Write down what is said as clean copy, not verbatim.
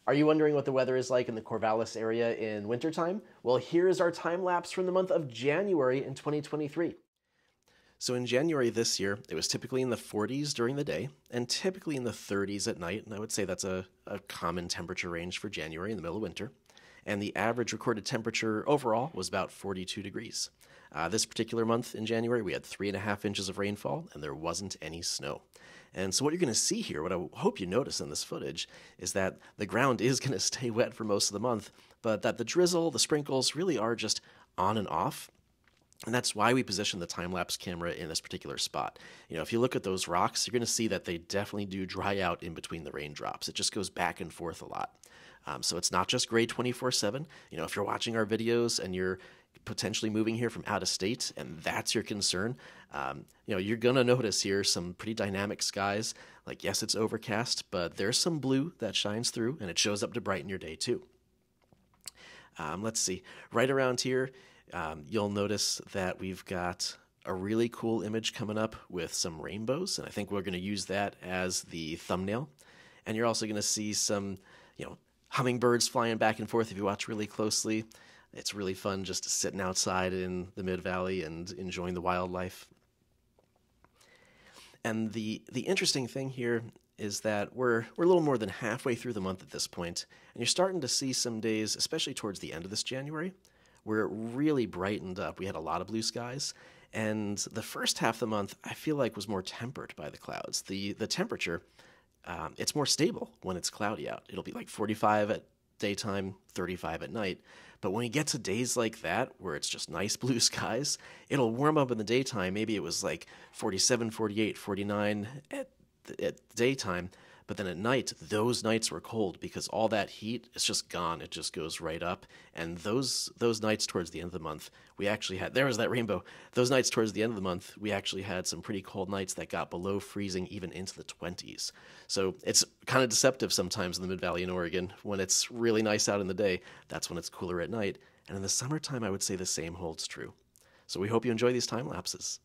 Are you wondering what the weather is like in the Corvallis area in wintertime? Well, here is our time lapse from the month of January in 2023. So in January this year, it was typically in the 40s during the day and typically in the 30s at night. And I would say that's a common temperature range for January in the middle of winter. And the average recorded temperature overall was about 42 degrees. This particular month in January, we had 3.5 inches of rainfall and there wasn't any snow. And so what you're going to see here, what I hope you notice in this footage, is that the ground is going to stay wet for most of the month, but that the drizzle, the sprinkles really are just on and off. And that's why we position the time-lapse camera in this particular spot. You know, if you look at those rocks, you're going to see that they definitely do dry out in between the raindrops. It just goes back and forth a lot. So it's not just gray 24/7. You know, if you're watching our videos and you're potentially moving here from out of state and that's your concern, you're going to notice here some pretty dynamic skies. Like, yes, it's overcast, but there's some blue that shines through and it shows up to brighten your day too. Let's see. Right around here, you'll notice that we've got a really cool image coming up with some rainbows, and I think we're going to use that as the thumbnail. And you're also going to see some, hummingbirds flying back and forth if you watch really closely. It's really fun just sitting outside in the Mid-Valley and enjoying the wildlife. And the interesting thing here is that we're a little more than halfway through the month at this point, and you're starting to see some days, especially towards the end of this January, where it really brightened up. We had a lot of blue skies, and the first half of the month I feel like was more tempered by the clouds. The temperature, it's more stable when it's cloudy out. It'll be like 45 at daytime, 35 at night. But when you get to days like that, where it's just nice blue skies, it'll warm up in the daytime. Maybe it was like 47, 48, 49 at daytime. But then at night, those nights were cold because all that heat is just gone. It just goes right up. And those nights towards the end of the month, we actually had, there was that rainbow. Those nights towards the end of the month, we actually had some pretty cold nights that got below freezing, even into the 20s. So it's kind of deceptive sometimes in the Mid-Valley in Oregon. When it's really nice out in the day, that's when it's cooler at night. And in the summertime, I would say the same holds true. So we hope you enjoy these time lapses.